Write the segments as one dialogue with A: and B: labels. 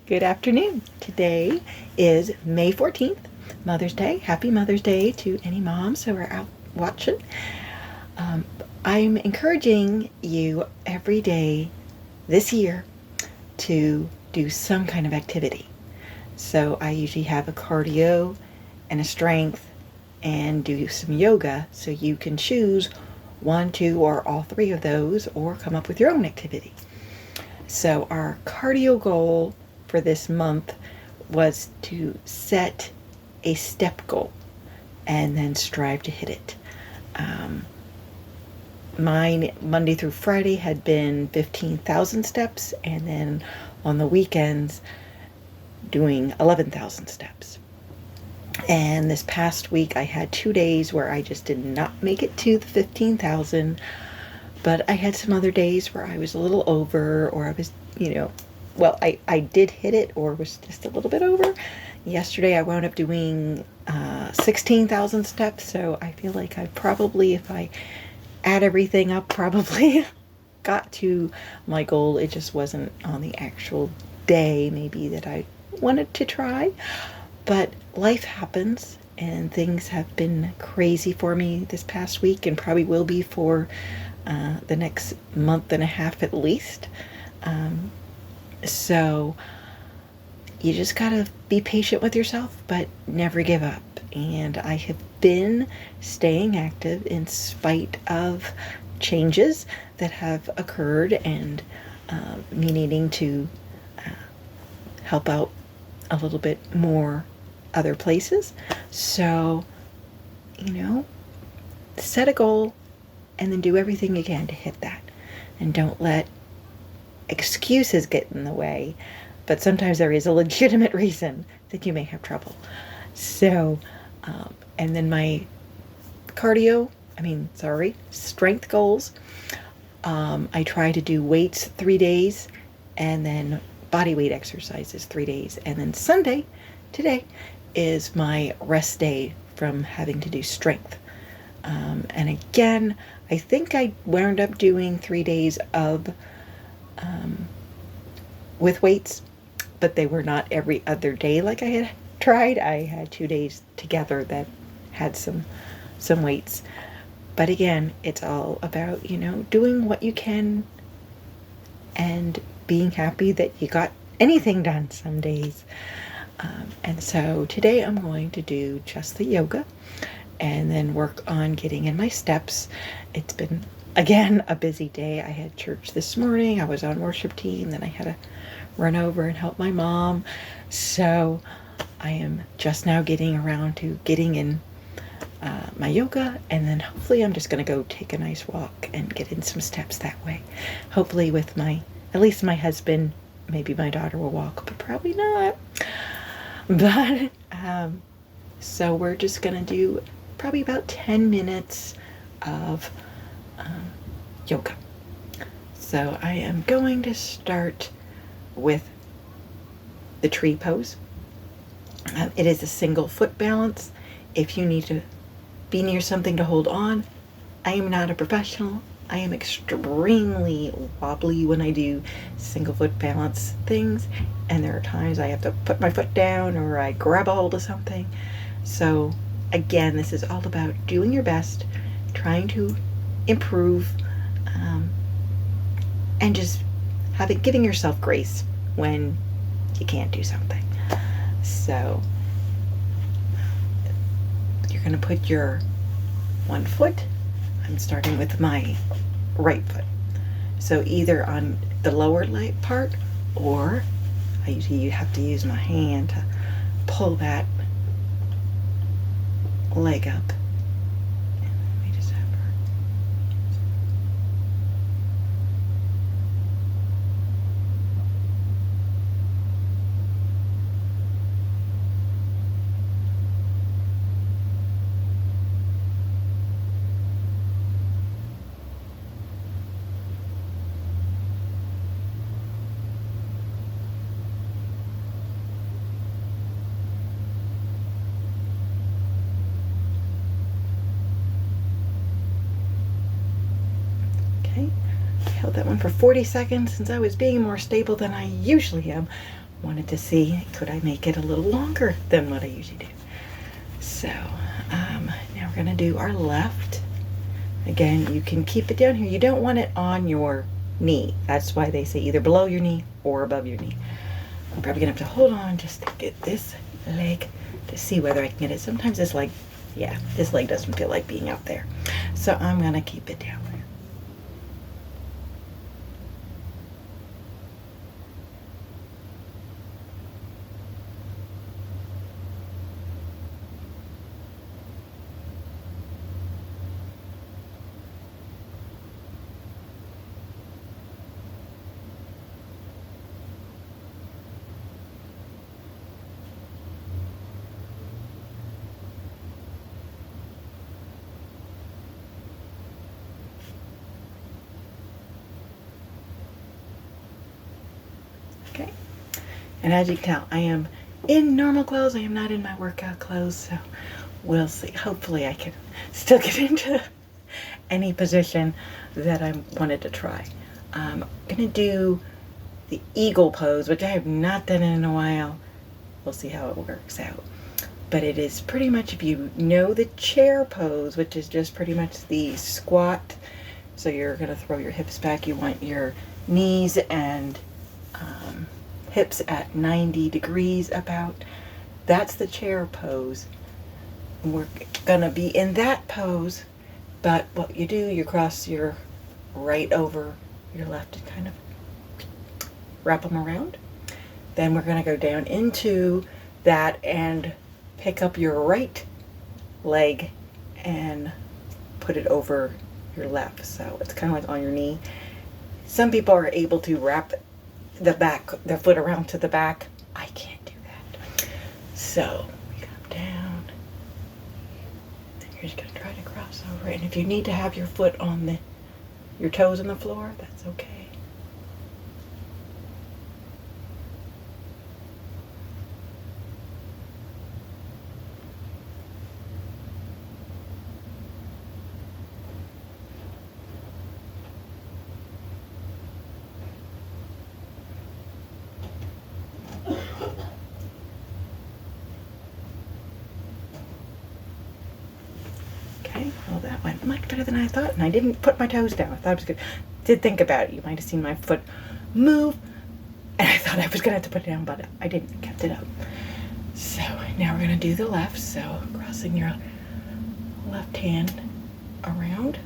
A: Good afternoon. Today is May 14th, Mother's Day. Happy Mother's Day to any moms who are out watching. I'm encouraging you every day this year to do some kind of activity. So I usually have a cardio and a strength and do some yoga, so you can choose one, two, or all three of those, or come up with your own activity. So our cardio goal for this month was to set a step goal and then strive to hit it. Mine Monday through Friday had been 15,000 steps, and then on the weekends doing 11,000 steps. And this past week I had 2 days where I just did not make it to the 15,000, but I had some other days where I was a little over, or I was, I did hit it or was just a little bit over. Yesterday I wound up doing 16,000 steps, so I feel like I probably, if I add everything up, probably got to my goal. It just wasn't on the actual day maybe that I wanted to try. But life happens, and things have been crazy for me this past week, and probably will be for the next month and a half at least. So you just gotta be patient with yourself, but never give up. And I have been staying active in spite of changes that have occurred, and me needing to help out a little bit more other places. So, set a goal and then do everything you can to hit that. And don't let excuses get in the way. But sometimes there is a legitimate reason that you may have trouble. So, and then my strength goals. I try to do weights 3 days, and then body weight exercises 3 days. And then Sunday, today, is my rest day from having to do strength. And again, I think I wound up doing 3 days of with weights, but they were not every other day like I had tried. I had 2 days together that had some weights. But again, it's all about, doing what you can and being happy that you got anything done some days. And so today I'm going to do just the yoga and then work on getting in my steps. It's been, again, a busy day. I had church this morning. I was on worship team. Then I had to run over and help my mom. So I am just now getting around to getting in my yoga, and then hopefully I'm just going to go take a nice walk and get in some steps that way. Hopefully with at least my husband. Maybe my daughter will walk, but probably not. But so we're just going to do probably about 10 minutes of yoga. So I am going to start with the tree pose. It is a single foot balance. If you need to be near something to hold on, I am not a professional. I am extremely wobbly when I do single foot balance things, and there are times I have to put my foot down or I grab a hold of something. So again, this is all about doing your best, trying to improve, and just giving yourself grace when you can't do something. So you're going to put your one foot. I'm starting with my right foot. So either on the lower leg part, or I usually have to use my hand to pull that leg up. Let me just have her. Okay, I held that one for 40 seconds since I was being more stable than I usually am. wanted to see, could I make it a little longer than what I usually do. So now we're gonna do our left. Again, you can keep it down here. You don't want it on your knee. That's why they say either below your knee or above your knee. I'm probably gonna have to hold on just to get this leg to see whether I can get it. Sometimes this leg, yeah, this leg doesn't feel like being out there. So I'm gonna keep it down. Okay, and as you can tell, I am in normal clothes. I am not in my workout clothes, so we'll see. Hopefully I can still get into any position that I wanted to try. I'm gonna do the eagle pose, which I have not done in a while. We'll see how it works out. But it is pretty much, if you know the chair pose, which is just pretty much the squat. So you're gonna throw your hips back. You want your knees and hips at 90 degrees about. That's the chair pose. We're gonna be in that pose, but what you do, you cross your right over your left and kind of wrap them around. Then we're gonna go down into that and pick up your right leg and put it over your left. So it's kind of like on your knee. Some people are able to wrap the foot around to the back. I can't do that. So we come down. Then you're just gonna try to cross over. And if you need to have your foot on your toes on the floor, that's okay. Okay, well that went much better than I thought, and I didn't put my toes down. I thought I was good. Did think about it. You might have seen my foot move, and I thought I was gonna have to put it down, but I didn't. I kept it up. So now we're gonna do the left. So crossing your left hand around.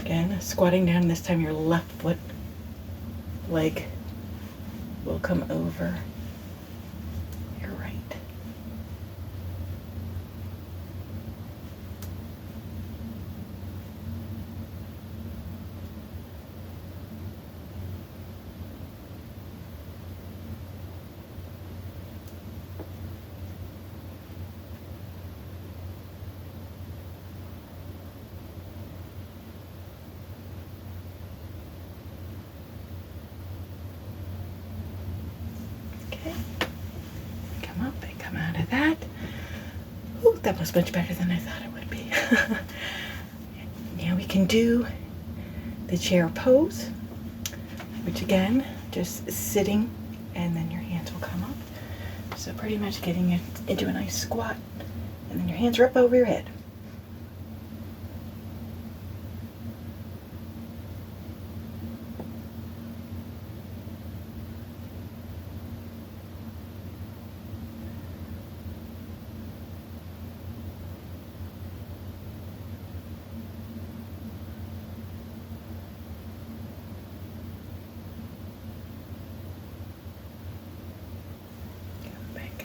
A: Again, squatting down. This time your left foot leg will come over your right. Okay, come up and come out of that. Ooh, that was much better than I thought it would be. Now we can do the chair pose, which again, just sitting, and then your hands will come up. So pretty much getting it into a nice squat, and then your hands are up over your head.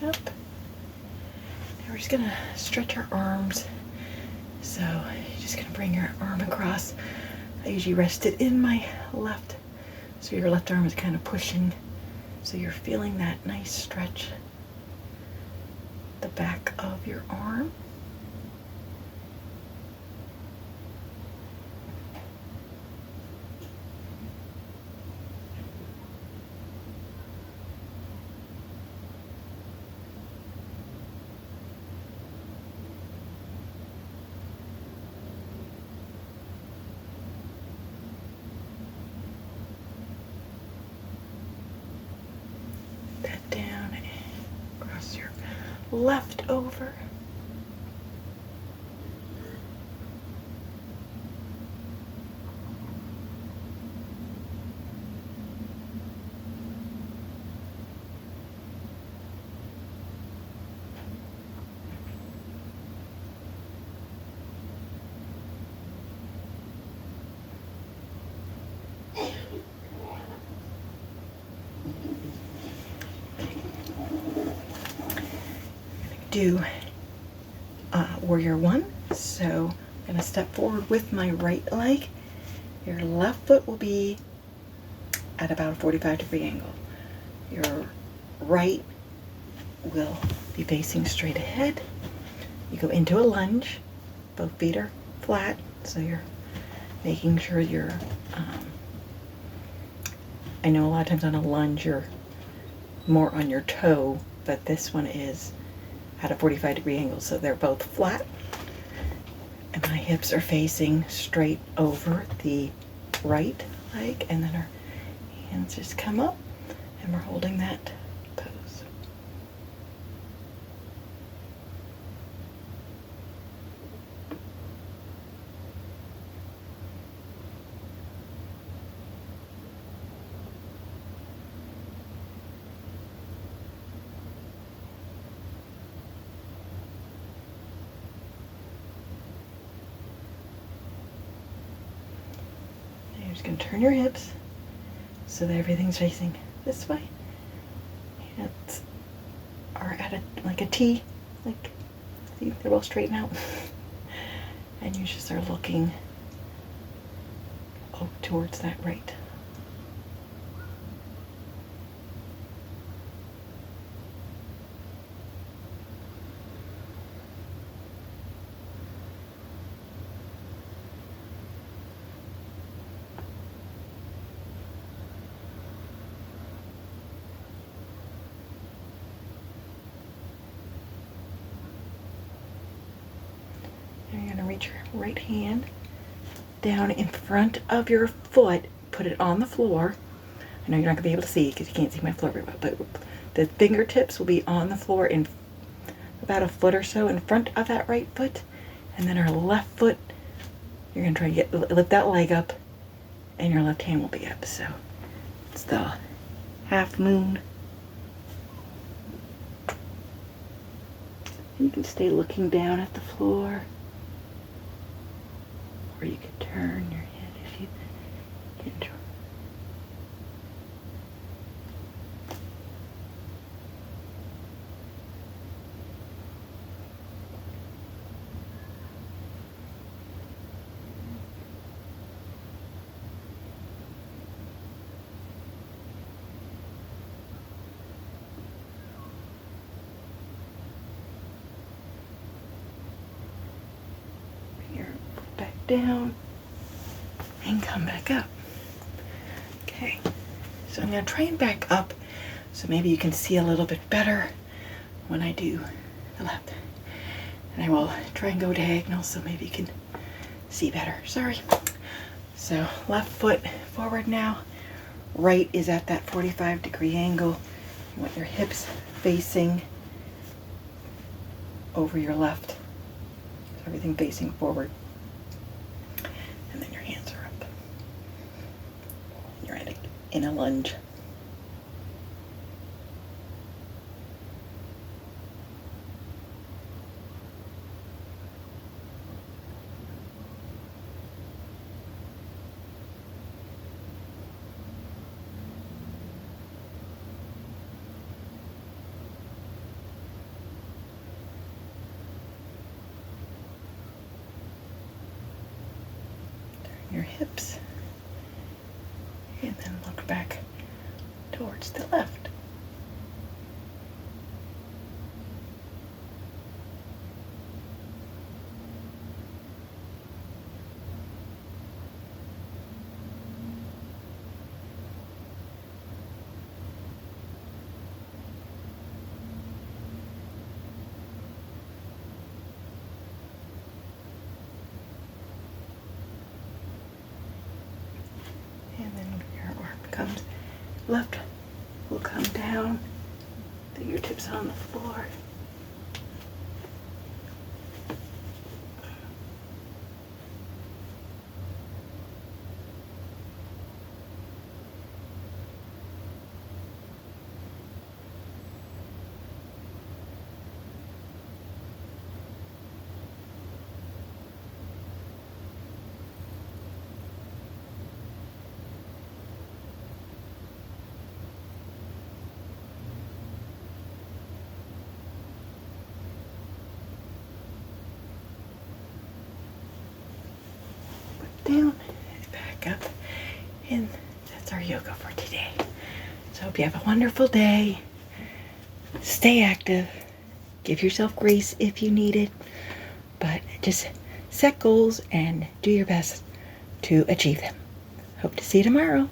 A: Up. Now we're just gonna stretch our arms. So you're just gonna bring your arm across. I usually rest it in my left, so your left arm is kind of pushing, so you're feeling that nice stretch the back of your arm. left over. Do warrior one. So I'm going to step forward with my right leg. Your left foot will be at about a 45-degree angle. Your right will be facing straight ahead. You go into a lunge. Both feet are flat, so you're making sure you're, I know a lot of times on a lunge you're more on your toe, but this one is at a 45-degree angle, so they're both flat. And my hips are facing straight over the right leg, and then our hands just come up, and we're holding that pose. You're just going to turn your hips so that everything's facing this way. Hands are at like a T, like, see, they're all straightened out. And you just are looking towards that right. You're going to reach your right hand down in front of your foot, put it on the floor. I know you're not going to be able to see because you can't see my floor very well, but the fingertips will be on the floor in about a foot or so in front of that right foot. And then our left foot, you're going to try to lift that leg up, and your left hand will be up. So it's the half moon. And you can stay looking down at the floor. Or you can turn your head if you enjoy. Back down and come back up. Okay, so I'm going to try and back up so maybe you can see a little bit better when I do the left. And I will try and go diagonal so maybe you can see better. Sorry. So left foot forward now. Right is at that 45-degree angle. You want your hips facing over your left. So everything facing forward. And then your hands are up. You're in a lunge. Your hips, and then look back towards the left. And then your arm comes left will come down, fingertips on the floor. back up. And that's our yoga for today. So I hope you have a wonderful day. Stay active. Give yourself grace if you need it. But just set goals and do your best to achieve them. Hope to see you tomorrow.